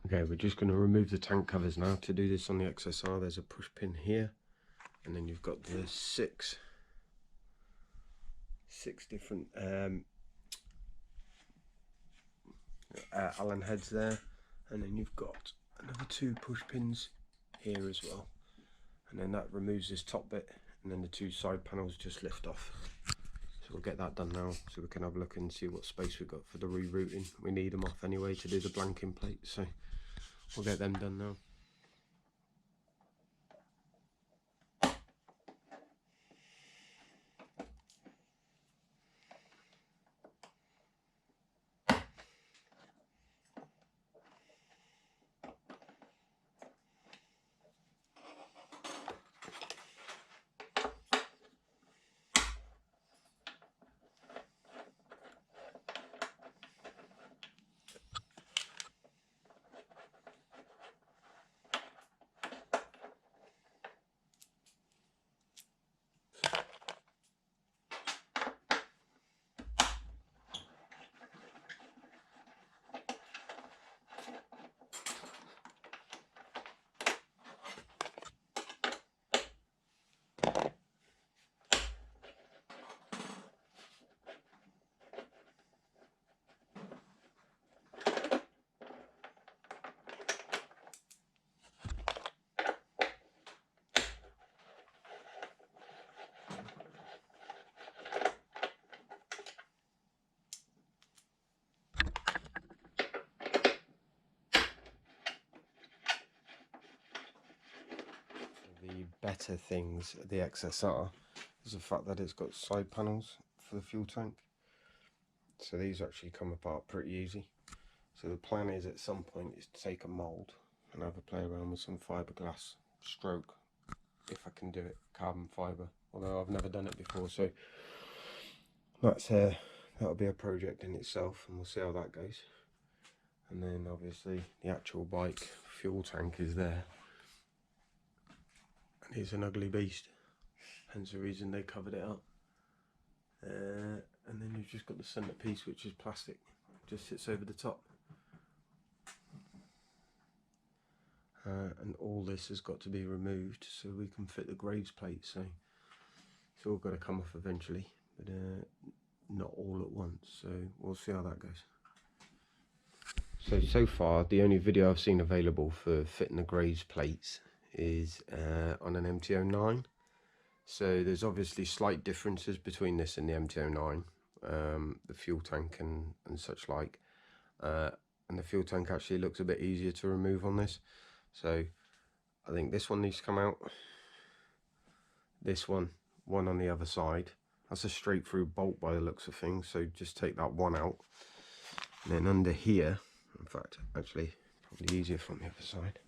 Okay, we're just going to remove the tank covers now. To do this on the XSR, there's a push pin here, and then you've got the six different Allen heads there, and then you've got another 2 push pins here as well, and then that removes this top bit, and then the 2 side panels just lift off. So we'll get that done now, so we can have a look and see what space we've got for the rerouting. We need them off anyway to do the blanking plate, so we'll get them done now. The better things of the XSR is the fact that it's got side panels for the fuel tank, so these actually come apart pretty easy. So the plan is at some point is to take a mould and have a play around with some fiberglass stroke, if I can do it, carbon fibre, although I've never done it before, so that's that'll be a project in itself, and we'll see how that goes. And then obviously the actual bike fuel tank is there. It's an ugly beast, hence the reason they covered it up. And then you've just got the centrepiece, which is plastic, just sits over the top. And all this has got to be removed so we can fit the graves plate, so it's all got to come off eventually, but not all at once, so we'll see how that goes. So far the only video I've seen available for fitting the graves plates is on an MT-09. So there's obviously slight differences between this and the MT-09, the fuel tank and such like, and the fuel tank actually looks a bit easier to remove on this. So I think this one needs to come out, this one on the other side. That's a straight through bolt by the looks of things, so just take that one out, and then under here, in fact actually probably easier from the other side,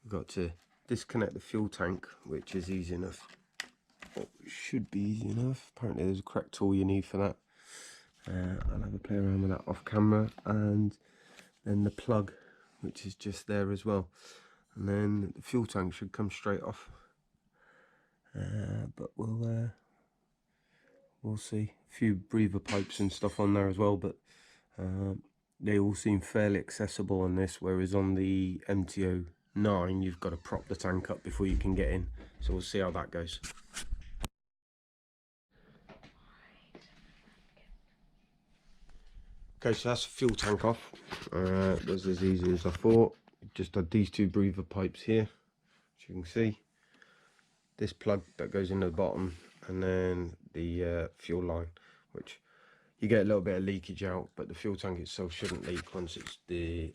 got to disconnect the fuel tank, which is easy enough. It should be easy enough. Apparently there's a correct tool you need for that. I'll have a play around with that off camera. And then the plug, which is just there as well, and then the fuel tank should come straight off, but we'll see. A few breather pipes and stuff on there as well, but they all seem fairly accessible on this, whereas on the MT-09 you've got to prop the tank up before you can get in, so we'll see how that goes. Okay, so that's the fuel tank off. It was as easy as I thought. Just had these 2 breather pipes here, as you can see, this plug that goes into the bottom, and then the fuel line, which you get a little bit of leakage out, but the fuel tank itself shouldn't leak once it's the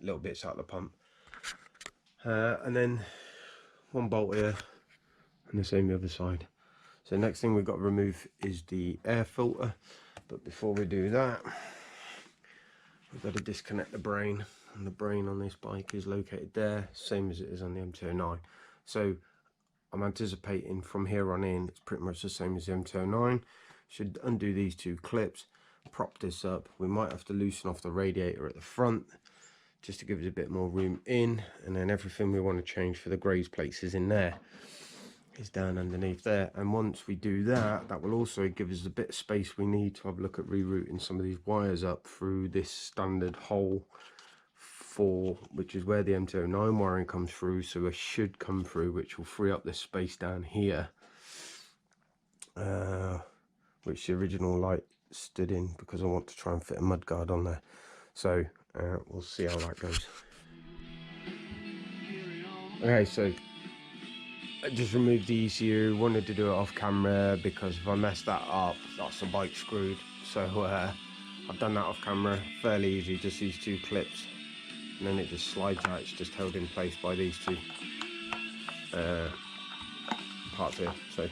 little bits out of the pump. And then 1 bolt here, and the same the other side. So the next thing we've got to remove is the air filter, but before we do that, we've got to disconnect the brain, and the brain on this bike is located there, same as it is on the MT-09. So I'm anticipating from here on in it's pretty much the same as the MT-09. Should undo these 2 clips, prop this up. We might have to loosen off the radiator at the front just to give it a bit more room in, and then everything we want to change for the graze plates is in there. is down underneath there, and once we do that, that will also give us a bit of space we need to have a look at rerouting some of these wires up through this standard hole 4, which is where the MT09 wiring comes through. So it should come through, which will free up this space down here, which the original light stood in, because I want to try and fit a mudguard on there. So we'll see how that goes. Okay, so I just removed the ECU. Wanted to do it off camera because if I mess that up, that's the bike screwed. So I've done that off camera, fairly easy, just these 2 clips, and then it just slides out. It's just held in place by these 2 parts here. So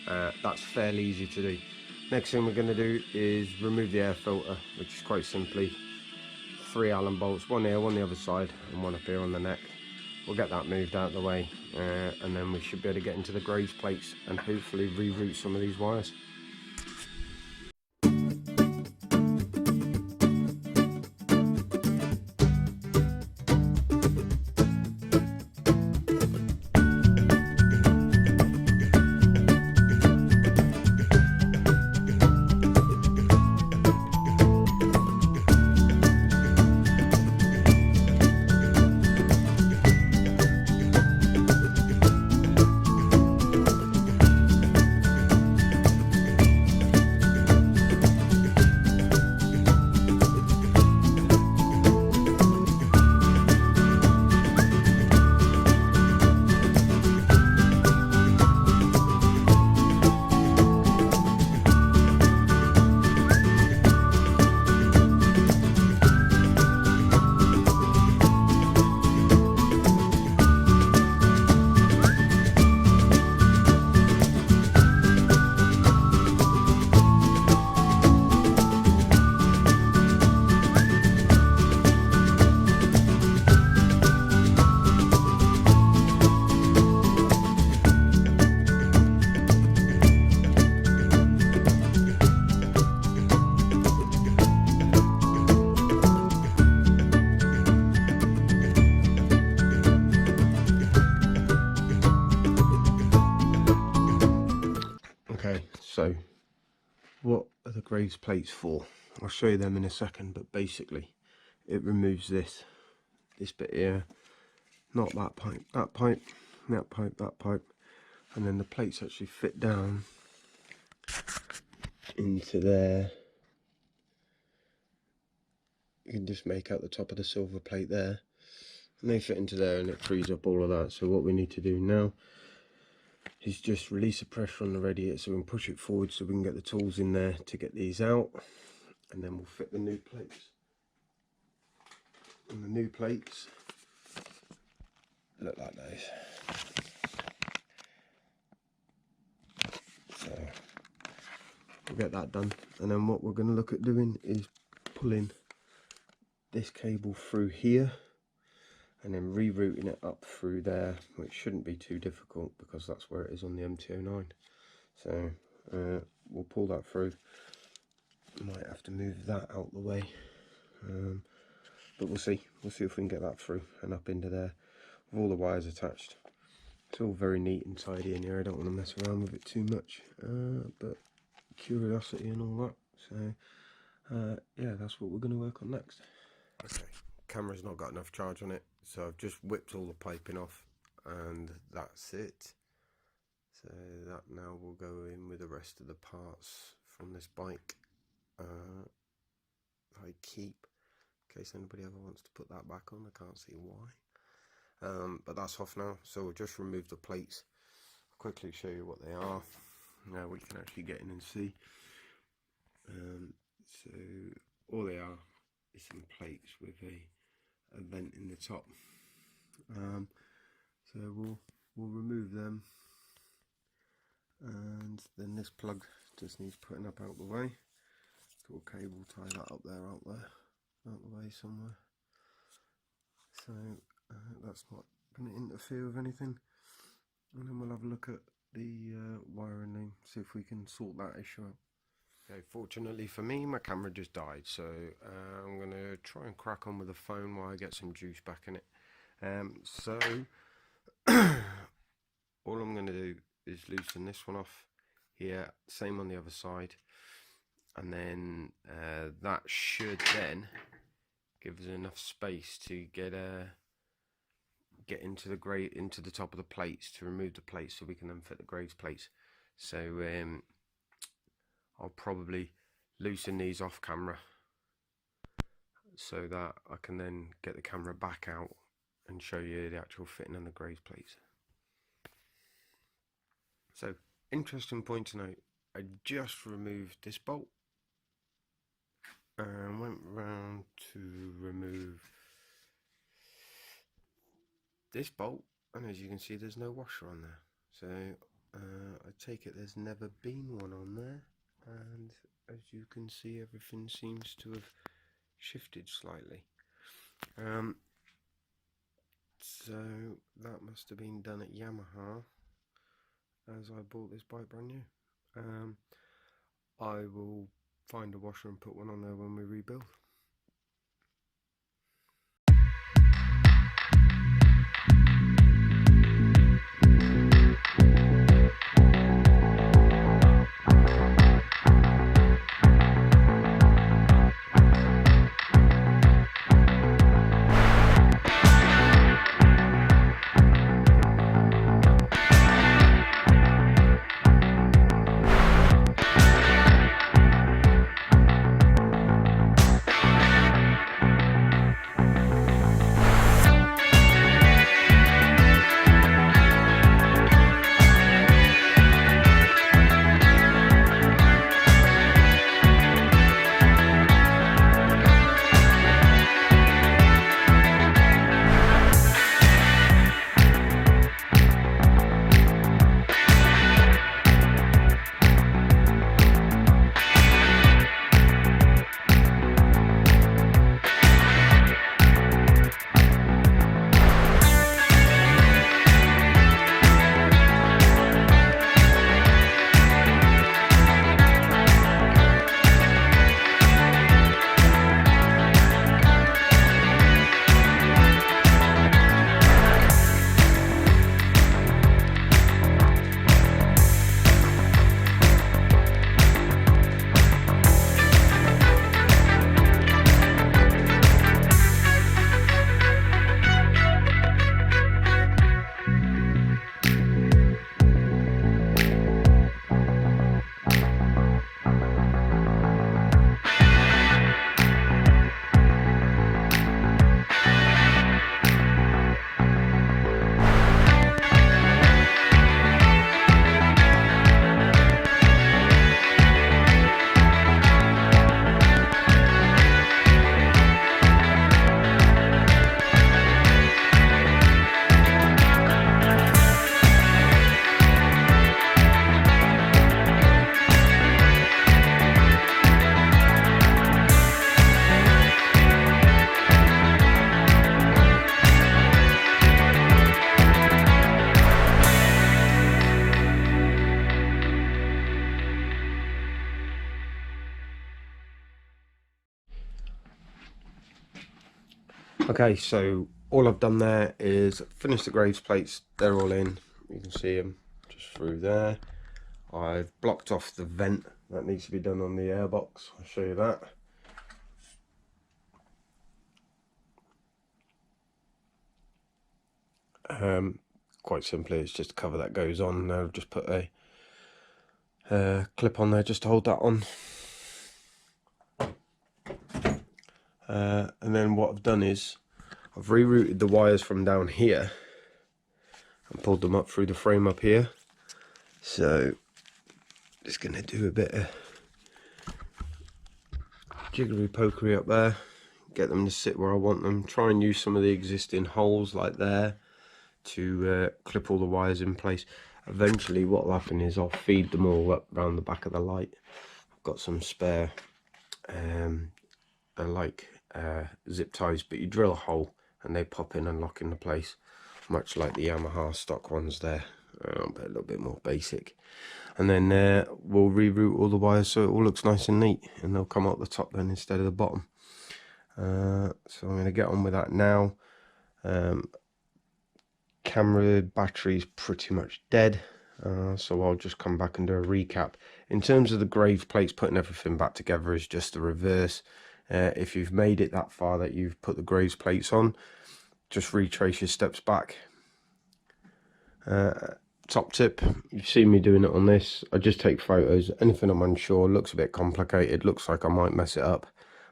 that's fairly easy to do. Next thing we're going to do is remove the air filter, which is quite simply 3 Allen bolts, one here, one the other side, and one up here on the neck. We'll get that moved out of the way, and then we should be able to get into the graze plates and hopefully reroute some of these wires. Okay, so what are the graze plates for? I'll show you them in a second, but basically it removes this bit here, not that pipe, that pipe, that pipe, that pipe, and then the plates actually fit down into there. You can just make out the top of the silver plate there, and they fit into there, and it frees up all of that. So what we need to do now is just release the pressure on the radiator so we can push it forward so we can get the tools in there to get these out, and then we'll fit the new plates. And the new plates look like those. So we'll get that done, and then what we're going to look at doing is pulling this cable through here and then rerouting it up through there, which shouldn't be too difficult because that's where it is on the MT09. So we'll pull that through. Might have to move that out the way, but we'll see if we can get that through and up into there with all the wires attached. It's all very neat and tidy in here. I don't want to mess around with it too much, but curiosity and all that. So yeah, that's what we're going to work on next. Okay, camera's not got enough charge on it, so I've just whipped all the piping off, and that's it. So that now will go in with the rest of the parts from this bike. I keep, in case anybody ever wants to put that back on. I can't see why. But that's off now, so we'll just remove the plates. I'll quickly show you what they are. Now we can actually get in and see. So all they are is some plates with a vent in the top. So we'll remove them, and then this plug just needs putting up out the way. Little cable, tie that up there, out the way somewhere. So that's not going to interfere with anything. And then we'll have a look at the wiring and see if we can sort that issue out. Okay, fortunately for me, my camera just died, so I'm going to try and crack on with the phone while I get some juice back in it. So all I'm going to do is loosen this one off here, same on the other side, and then that should then give us enough space to get into the top of the plates, to remove the plates, so we can then fit the graves plates. So I'll probably loosen these off camera so that I can then get the camera back out and show you the actual fitting on the graves plates. So, interesting point to note, I just removed this bolt and went round to remove this bolt, and as you can see, there's no washer on there. So I take it there's never been one on there, and as you can see, everything seems to have shifted slightly. So that must have been done at Yamaha, as I bought this bike brand new. I will find a washer and put one on there when we rebuild. Okay, so all I've done there is finish the graves plates. They're all in. You can see them just through there. I've blocked off the vent that needs to be done on the airbox. I'll show you that. Quite simply, it's just a cover that goes on. Now just put a clip on there just to hold that on. And then what I've done is I've rerouted the wires from down here and pulled them up through the frame up here. So just going to do a bit of jiggly pokery up there, get them to sit where I want them, try and use some of the existing holes like there to clip all the wires in place. Eventually what will happen is I'll feed them all up around the back of the light. I've got some spare zip ties, but you drill a hole and they pop in and lock into place, much like the Yamaha stock ones there, but a little bit more basic. And then we'll reroute all the wires so it all looks nice and neat, and they'll come out the top then instead of the bottom. So I'm going to get on with that now. Camera battery's pretty much dead. So I'll just come back and do a recap. In terms of the grave plates, putting everything back together is just the reverse. If you've made it that far that you've put the graves plates on, just retrace your steps back. Top tip, you've seen me doing it on this. I just take photos. Anything I'm unsure, looks a bit complicated, looks like I might mess it up,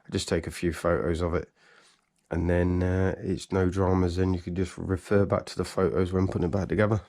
I just take a few photos of it, and then it's no dramas. Then you can just refer back to the photos when putting it back together.